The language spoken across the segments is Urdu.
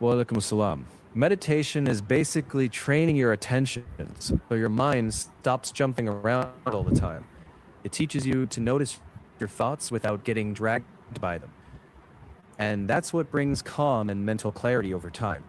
Walaikum assalam. Meditation is basically training your attention so your mind stops jumping around all the time. It teaches you to notice your thoughts without getting dragged by them. And that's what brings calm and mental clarity over time.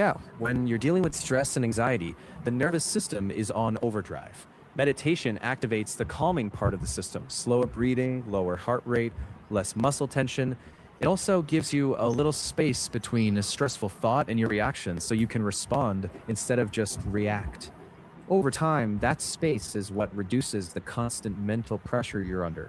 Yeah, when you're dealing with stress and anxiety, the nervous system is on overdrive. Meditation activates the calming part of the system, slower breathing, lower heart rate, less muscle tension. It also gives you a little space between a stressful thought and your reaction so you can respond instead of just react. Over time, that space is what reduces the constant mental pressure you're under.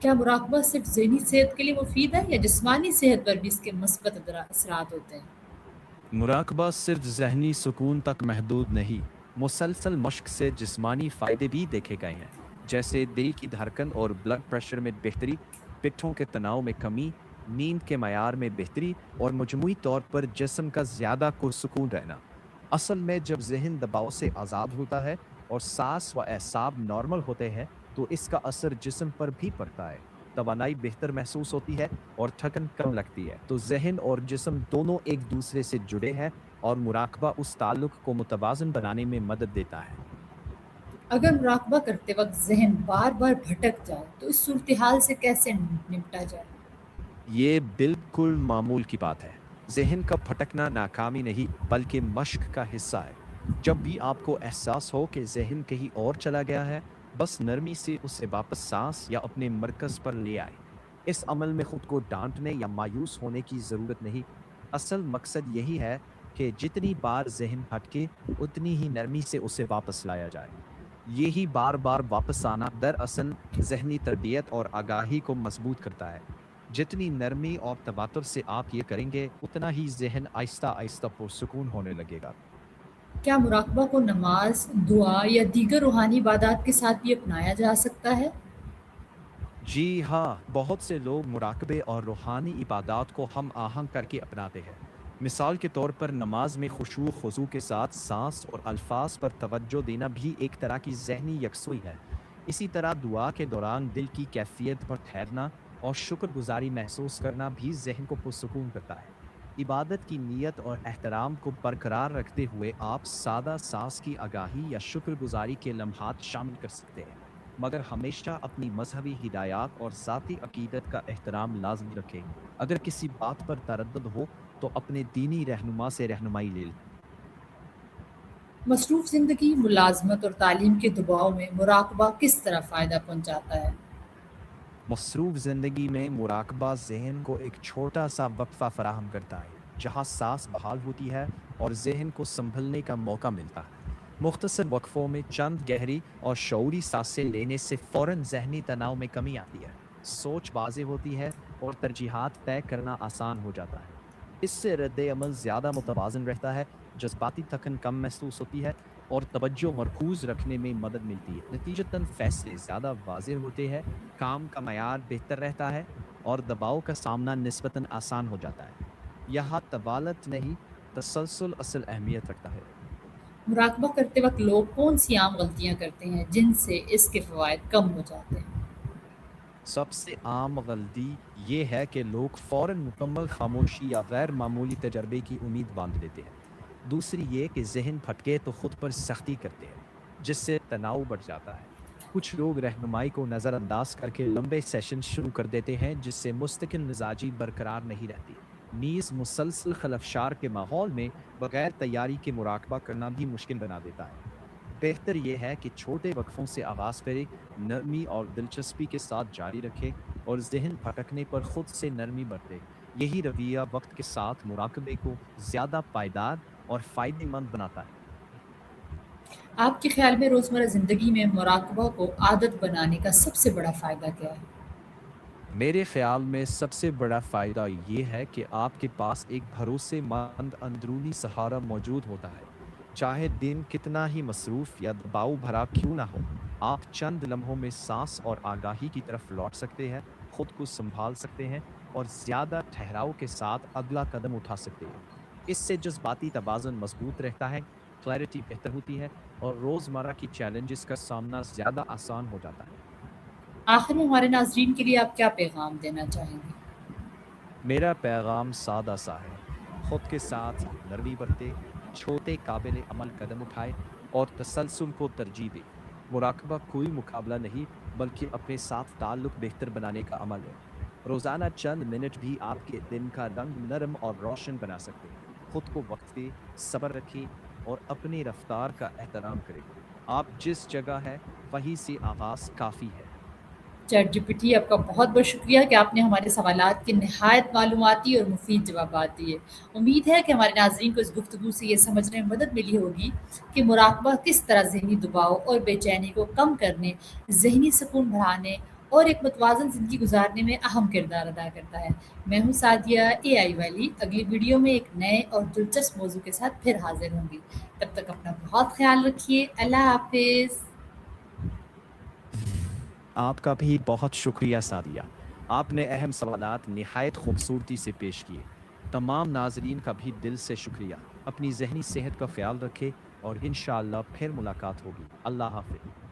کیا مراقبہ صرف ذہنی صحت کے لیے مفید ہے یا جسمانی صحت پر بھی اس کے مثبت اثرات ہوتے ہیں؟ مراقبہ صرف ذہنی سکون تک محدود نہیں، مسلسل مشق سے جسمانی فائدے بھی دیکھے گئے ہیں، جیسے دل کی دھڑکن اور بلڈ پریشر میں بہتری، پٹھوں کے تناؤ میں کمی، نیند کے معیار میں بہتری اور مجموعی طور پر جسم کا زیادہ پرسکون رہنا۔ اصل میں جب ذہن دباؤ سے آزاد ہوتا ہے اور سانس و اعصاب نارمل ہوتے ہیں تو اس کا اثر جسم پر بھی پڑتا ہے، توانائی بہتر محسوس ہوتی ہے اور تھکن کم لگتی ہے۔ تو ذہن اور جسم دونوں ایک دوسرے سے جڑے ہیں اور مراقبہ اس تعلق کو متوازن بنانے میں مدد دیتا ہے۔ اگر مراقبہ کرتے وقت ذہن بار بار بھٹک جائے تو اس صورتحال سے کیسے نمٹا جائے؟ یہ بالکل معمول کی بات ہے۔ ذہن کا بھٹکنا ناکامی نہیں بلکہ مشق کا حصہ ہے۔ جب بھی آپ کو احساس ہو کہ ذہن کہیں اور چلا گیا ہے، بس نرمی سے اسے واپس سانس یا اپنے مرکز پر لے آئے۔ اس عمل میں خود کو ڈانٹنے یا مایوس ہونے کی ضرورت نہیں۔ اصل مقصد یہی ہے کہ جتنی بار ذہن بھٹکے اتنی ہی نرمی سے اسے واپس لایا جائے۔ یہی بار بار واپس آنا دراصل ذہنی تربیت اور آگاہی کو مضبوط کرتا ہے۔ جتنی نرمی اور تواتر سے آپ یہ کریں گے اتنا ہی ذہن آہستہ آہستہ پرسکون ہونے لگے گا۔ کیا مراقبہ کو نماز، دعا یا دیگر روحانی عبادات کے ساتھ بھی اپنایا جا سکتا ہے؟ جی ہاں، بہت سے لوگ مراقبے اور روحانی عبادات کو ہم آہنگ کر کے اپناتے ہیں۔ مثال کے طور پر نماز میں خشوع و خضوع کے ساتھ سانس اور الفاظ پر توجہ دینا بھی ایک طرح کی ذہنی یکسوئی ہے۔ اسی طرح دعا کے دوران دل کی کیفیت پر ٹھہرنا اور شکر گزاری محسوس کرنا بھی ذہن کو پرسکون کرتا ہے۔ عبادت کی نیت اور احترام کو برقرار رکھتے ہوئے آپ سادہ سانس کی آگاہی یا شکر گزاری کے لمحات شامل کر سکتے ہیں، مگر ہمیشہ اپنی مذہبی ہدایات اور ذاتی عقیدت کا احترام لازمی رکھیں۔ اگر کسی بات پر تردد ہو تو اپنے دینی رہنما سے رہنمائی لے لیں۔ مصروف زندگی، ملازمت اور تعلیم کے دباؤ میں مراقبہ کس طرح فائدہ پہنچاتا ہے؟ مصروف زندگی میں مراقبہ ذہن کو ایک چھوٹا سا وقفہ فراہم کرتا ہے جہاں سانس بحال ہوتی ہے اور ذہن کو سنبھلنے کا موقع ملتا ہے۔ مختصر وقفوں میں چند گہری اور شعوری سانسیں لینے سے فوراً ذہنی تناؤ میں کمی آتی ہے، سوچ واضح ہوتی ہے اور ترجیحات طے کرنا آسان ہو جاتا ہے۔ اس سے رد عمل زیادہ متوازن رہتا ہے، جذباتی تھکن کم محسوس ہوتی ہے اور توجہ مرکوز رکھنے میں مدد ملتی ہے۔ نتیجتاً فیصلے زیادہ واضح ہوتے ہیں، کام کا معیار بہتر رہتا ہے اور دباؤ کا سامنا نسبتاً آسان ہو جاتا ہے۔ یہاں طوالت نہیں، تسلسل اصل اہمیت رکھتا ہے۔ مراقبہ کرتے وقت لوگ کون سی عام غلطیاں کرتے ہیں جن سے اس کے فوائد کم ہو جاتے ہیں؟ سب سے عام غلطی یہ ہے کہ لوگ فوراً مکمل خاموشی یا غیر معمولی تجربے کی امید باندھ لیتے ہیں۔ دوسری یہ کہ ذہن پھٹکے تو خود پر سختی کرتے ہیں، جس سے تناؤ بڑھ جاتا ہے۔ کچھ لوگ رہنمائی کو نظر انداز کر کے لمبے سیشن شروع کر دیتے ہیں جس سے مستقل مزاجی برقرار نہیں رہتی۔ نیز مسلسل خلفشار کے ماحول میں بغیر تیاری کے مراقبہ کرنا بھی مشکل بنا دیتا ہے۔ بہتر یہ ہے کہ چھوٹے وقفوں سے آغاز کریں، نرمی اور دلچسپی کے ساتھ جاری رکھیں اور ذہن بھٹکنے پر خود سے نرمی برتے۔ یہی رویہ وقت کے ساتھ مراقبے کو زیادہ پائیدار اور فائدہ مند بناتا ہے۔ آپ کے خیال میں روزمرہ زندگی میں مراقبہ کو عادت بنانے کا سب سے بڑا فائدہ کیا ہے؟ میرے خیال میں سب سے بڑا فائدہ یہ ہے کہ آپ کے پاس ایک بھروسے مند اندرونی سہارا موجود ہوتا ہے۔ چاہے دن کتنا ہی مصروف یا دباؤ بھرا کیوں نہ ہو، آپ چند لمحوں میں سانس اور آگاہی کی طرف لوٹ سکتے ہیں، خود کو سنبھال سکتے ہیں اور زیادہ ٹھہراؤ کے ساتھ اگلا قدم اٹھا سکتے ہیں۔ اس سے جذباتی توازن مضبوط رہتا ہے، کلیئرٹی بہتر ہوتی ہے اور روزمرہ کی چیلنجز کا سامنا زیادہ آسان ہو جاتا ہے۔ آخر میں ہمارے ناظرین کے لیے آپ کیا پیغام دینا چاہیں گے؟ میرا پیغام سادہ سا ہے، خود کے ساتھ نرمی برتے، چھوٹے قابل عمل قدم اٹھائے اور تسلسل کو ترجیح دے۔ مراقبہ کوئی مقابلہ نہیں بلکہ اپنے ساتھ تعلق بہتر بنانے کا عمل ہے۔ روزانہ چند منٹ بھی آپ کے دن کا رنگ نرم اور روشن بنا سکتے ہیں۔ خود کو وقت دے، صبر رکھیں اور اپنی رفتار کا احترام کریں۔ آپ جس جگہ ہے وہیں سے آغاز کافی ہے۔ چیٹ جی پی ٹی آپ کا بہت بہت شکریہ کہ آپ نے ہمارے سوالات کے نہایت معلوماتی اور مفید جوابات دیے۔ امید ہے کہ ہمارے ناظرین کو اس گفتگو سے یہ سمجھنے میں مدد ملی ہوگی کہ مراقبہ کس طرح ذہنی دباؤ اور بے چینی کو کم کرنے، ذہنی سکون بڑھانے اور ایک متوازن زندگی گزارنے میں اہم کردار ادا کرتا ہے۔ میں ہوں سعدیہ اے آئی والی، اگلی ویڈیو میں ایک نئے اور دلچسپ موضوع کے ساتھ پھر حاضر ہوں گی۔ تب تک اپنا بہت خیال رکھیے، اللہ حافظ۔ آپ کا بھی بہت شکریہ سعدیہ، آپ نے اہم سوالات نہایت خوبصورتی سے پیش کیے۔ تمام ناظرین کا بھی دل سے شکریہ۔ اپنی ذہنی صحت کا خیال رکھے اور انشاءاللہ پھر ملاقات ہوگی۔ اللہ حافظ۔